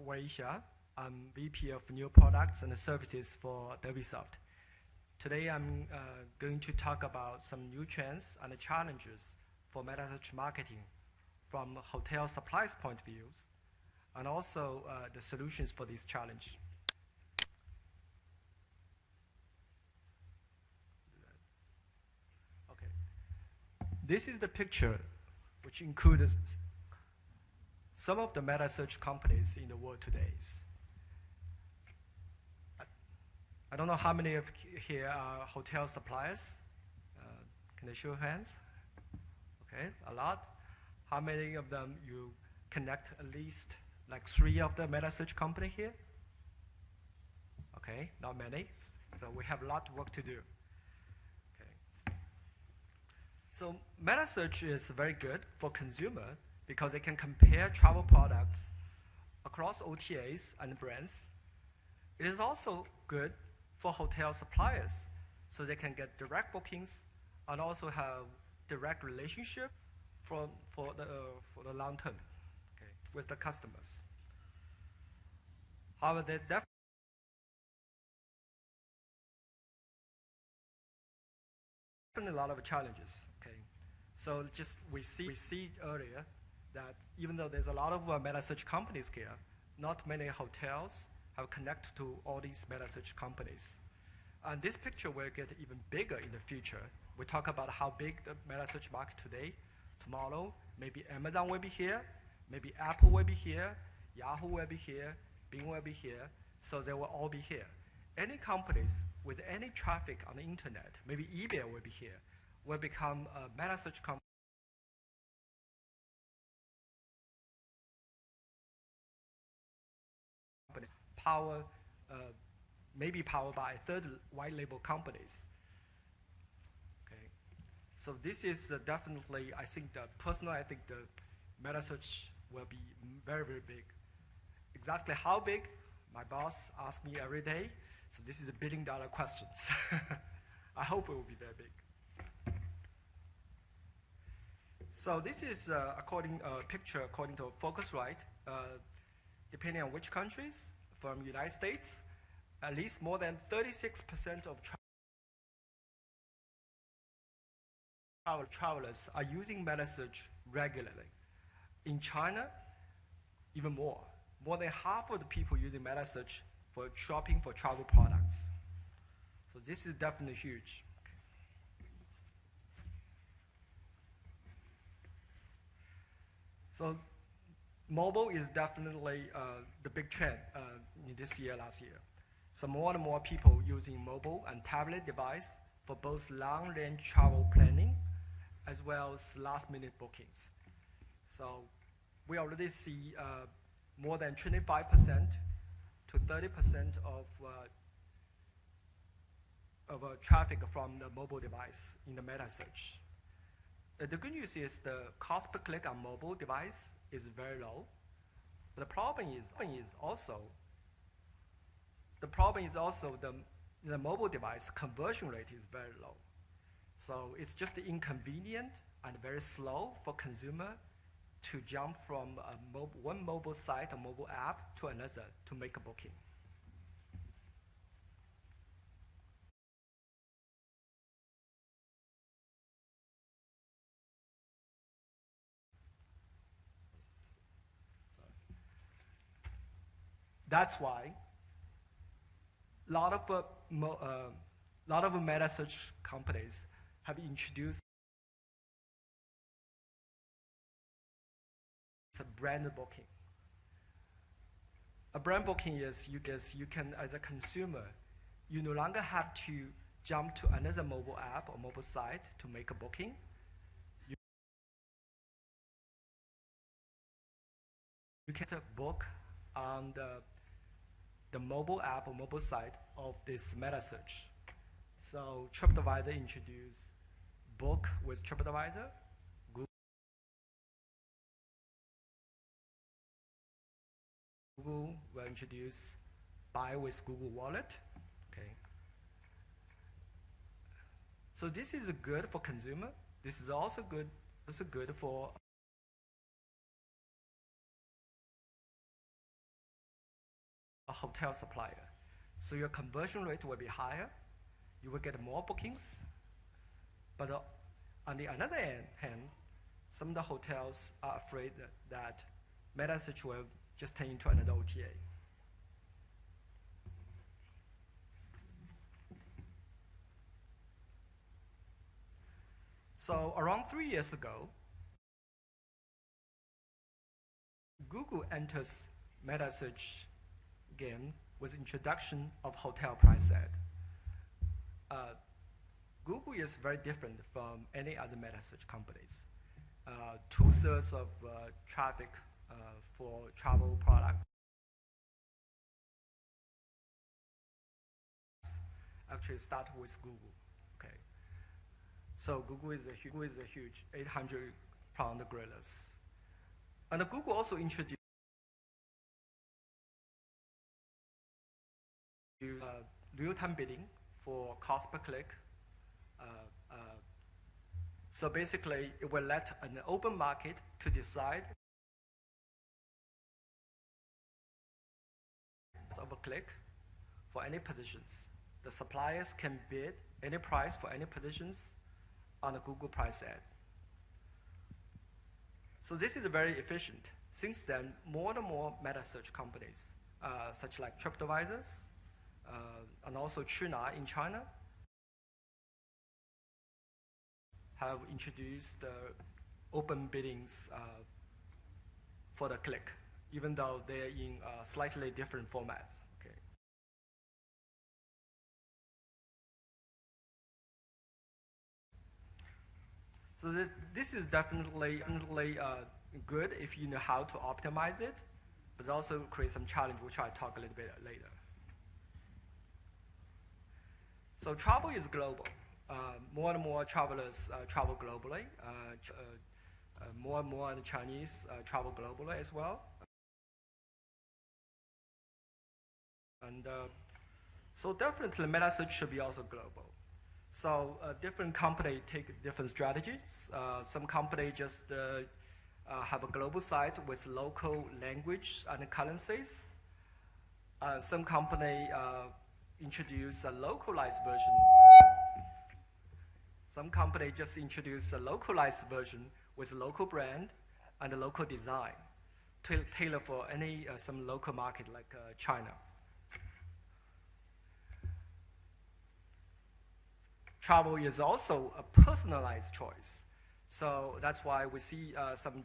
Wei Xia. I'm VP of New Products and Services for Derbysoft. Today I'm going to talk about some new trends and challenges for meta search marketing from hotel suppliers' point of view, and also the solutions for this challenge. Okay. This is the picture which includes some of the meta search companies in the world today. I don't know how many of here are hotel suppliers. Can they show hands? Okay, a lot. How many of them you connect at least like 3 of the meta search company here? Okay, not many. So we have a lot of work to do. Okay. So meta search is very good for consumer because they can compare travel products across OTAs and brands. It is also good for hotel suppliers, so they can get direct bookings and also have direct relationship for the long term, okay, with the customers. However, there definitely a lot of challenges. Okay, so just we see earlier that even though there's a lot of meta search companies here, not many hotels have connected to all these meta search companies. And this picture will get even bigger in the future. We talk about how big the meta search market today. Tomorrow, maybe Amazon will be here, maybe Apple will be here, Yahoo will be here, Bing will be here, so they will all be here. Any companies with any traffic on the internet, maybe eBay will be here, will become a meta search company. Maybe powered by third white label companies. Okay, so this is definitely, I think personally, I think the meta search will be very, very big. Exactly how big? My boss asks me every day, so this is a $1 billion question. I hope it will be very big. So this is picture according to Focusrite, depending on which countries. From United States, at least more than 36% of travelers are using meta search regularly. In China, even more. More than half of the people using meta search for shopping for travel products. So this is definitely huge. So mobile is definitely the big trend in this year, last year. So more and more people using mobile and tablet device for both long-range travel planning as well as last-minute bookings. So we already see more than 25% to 30% of traffic from the mobile device in the meta search. The good news is the cost per click on mobile device is very low. But the problem is also the mobile device conversion rate is very low. So it's just inconvenient and very slow for consumer to jump from one mobile site or mobile app to another to make a booking. That's why a lot of meta search companies have introduced a brand booking. A brand booking is you can, as a consumer, you no longer have to jump to another mobile app or mobile site to make a booking. You can book on the mobile app or mobile site of this meta search. So TripAdvisor introduced Book with TripAdvisor. Google will introduce Buy with Google Wallet. Okay. So this is good for consumer. This is also good for a hotel supplier. So your conversion rate will be higher. You will get more bookings. But on the other hand, some of the hotels are afraid that Metasearch will just turn into another OTA. So around 3 years ago, Google enters Metasearch game with introduction of hotel price ad. Google is very different from any other Metasearch companies. 2/3 of traffic for travel products actually start with Google. Okay, so Google is a huge 800-pound gorillas, and Google also introduced real-time bidding for cost per click. So basically, it will let an open market to decide of a click for any positions. The suppliers can bid any price for any positions on a Google price ad. So this is very efficient. Since then, more and more meta-search companies, such like TripAdvisor, and also Qunar in China, have introduced open biddings for the click, even though they're in slightly different formats. Okay. So this is definitely good if you know how to optimize it, but also create some challenge, which I'll talk a little bit later. So travel is global. More and more travelers travel globally. More and more Chinese travel globally as well. And so definitely Metasearch should be also global. So different companies take different strategies. Some companies just have a global site with local language and currencies. Some company introduce a localized version. Some company just introduce a localized version with a local brand and a local design, tailored for any some local market like China. Travel is also a personalized choice. So that's why we see some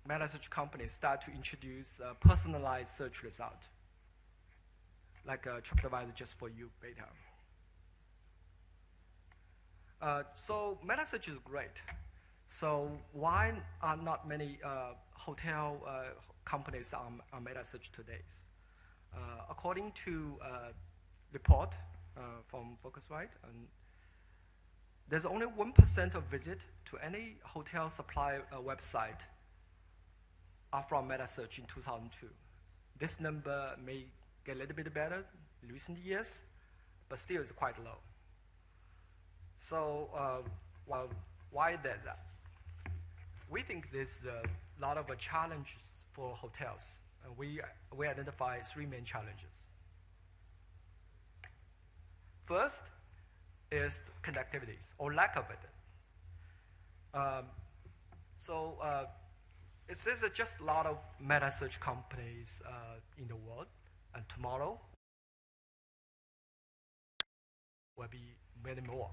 meta-search companies start to introduce personalized search result, like TripAdvisor just for you beta. So meta-search is great. So why are not many hotel companies on meta-search today? According to a report from Focusrite, there's only 1% of visit to any hotel supply website are from meta-search in 2002. This number may get a little bit better in recent years, but still is quite low. So well, why is that? We think there's a lot of challenges for hotels, and we identify 3 main challenges. First is connectivity or lack of it. It says that just a lot of meta search companies in the world, and tomorrow will be many more.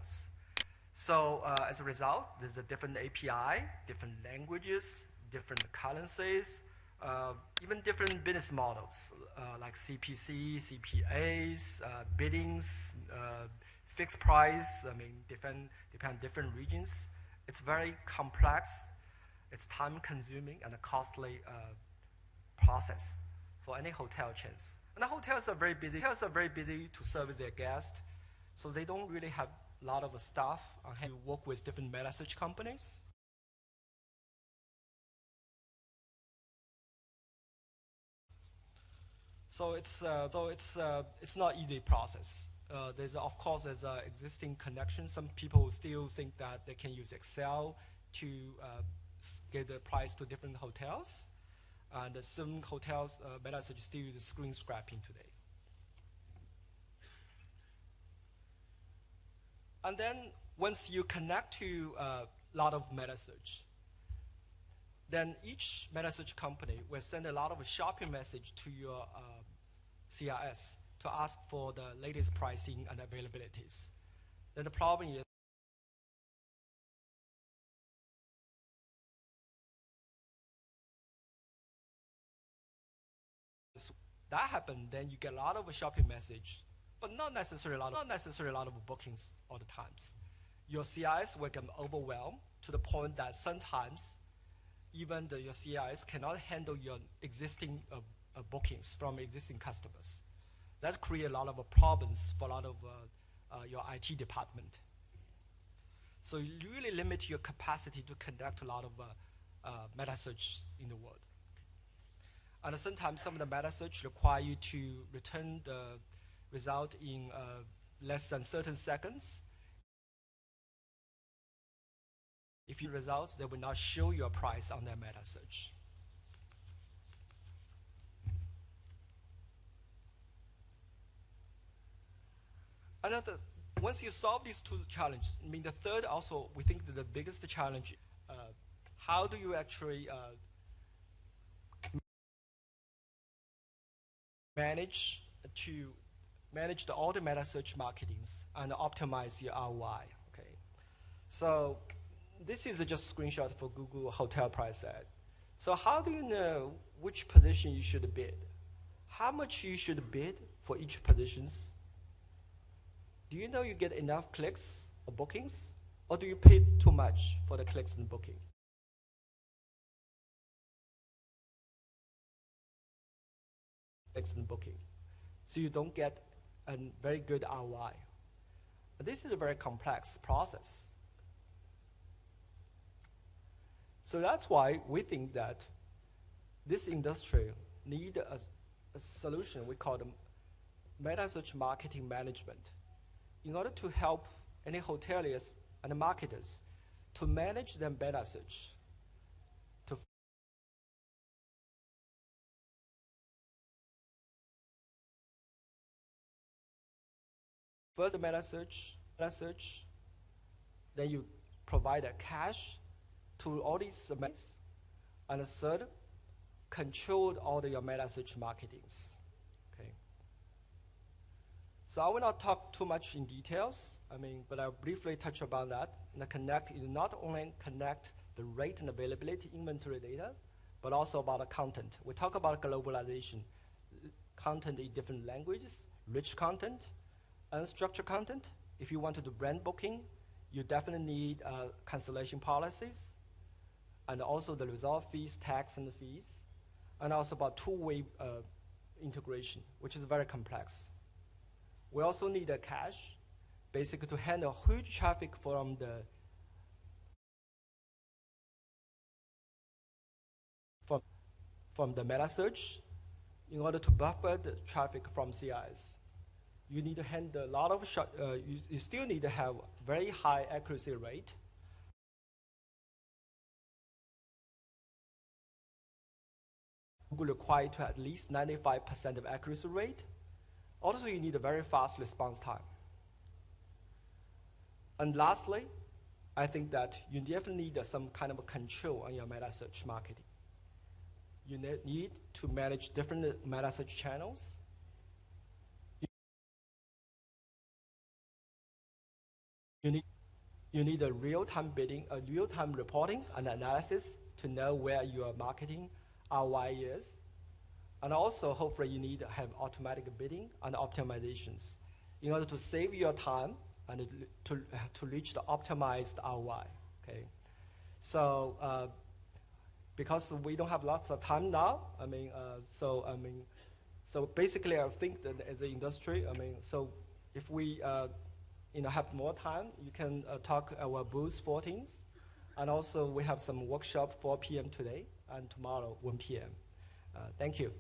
So as a result, there's a different API, different languages, different currencies, even different business models like CPC, CPAs, biddings, fixed price. I mean, depend different regions. It's very complex. It's time-consuming and a costly process for any hotel chains. And the hotels are very busy. Hotels are very busy to service their guests, so they don't really have a lot of staff on hand to work with different meta search companies. So it's not easy process. Of course there's an existing connection. Some people still think that they can use Excel to get the price to different hotels. And some hotels, Metasearch still use screen scraping today. And then once you connect to a lot of Metasearch, then each Metasearch company will send a lot of shopping message to your CRS to ask for the latest pricing and availabilities. Then the problem is that happen, then you get a lot of shopping message, but not necessarily a lot of bookings all the times. Your CRS will get overwhelmed to the point that sometimes even your CRS cannot handle your existing bookings from existing customers. That creates a lot of problems for a lot of your IT department. So you really limit your capacity to conduct a lot of Metasearch in the world. And sometimes some of the Metasearch require you to return the result in less than certain seconds. If you results, they will not show your price on their Metasearch. Another, once you solve these two challenges, I mean the third also, we think that the biggest challenge, how do you actually manage all the Metasearch marketings and optimize your ROI, okay? So this is just a screenshot for Google hotel price ad. So how do you know which position you should bid? How much you should bid for each positions? Do you know you get enough clicks or bookings? Or do you pay too much for the clicks and booking? Clicks and booking. So you don't get a very good ROI. This is a very complex process. So that's why we think that this industry need a solution we call the Metasearch marketing management in order to help any hoteliers and marketers to manage their Metasearch, to first Metasearch, then you provide a cache to all these submissions, and the third, control all your Metasearch marketings. Okay. So I will not talk too much in details. But I'll briefly touch upon that. And the connect is not only connect the rate and availability inventory data, but also about the content. We talk about globalization, content in different languages, rich content, unstructured content. If you want to do brand booking, you definitely need cancellation policies, and also the result fees, tax and fees, and also about two-way integration, which is very complex. We also need a cache, basically to handle huge traffic from the Metasearch in order to buffer the traffic from CIs. You need to handle a lot of you still need to have very high accuracy rate. Google require to at least 95% of accuracy rate. Also, you need a very fast response time. And lastly, I think that you definitely need some kind of a control on your Metasearch marketing. You need to manage different Metasearch channels. You need a real-time bidding, a real-time reporting and analysis to know where your marketing ROI is. And also, hopefully, you need to have automatic bidding and optimizations in order to save your time and to reach the optimized ROI. Okay, so because we don't have lots of time now, so basically, I think that as an industry, so if we have more time, you can talk our booth 14th, and also we have some workshop 4 p.m. today and tomorrow 1 p.m. Thank you.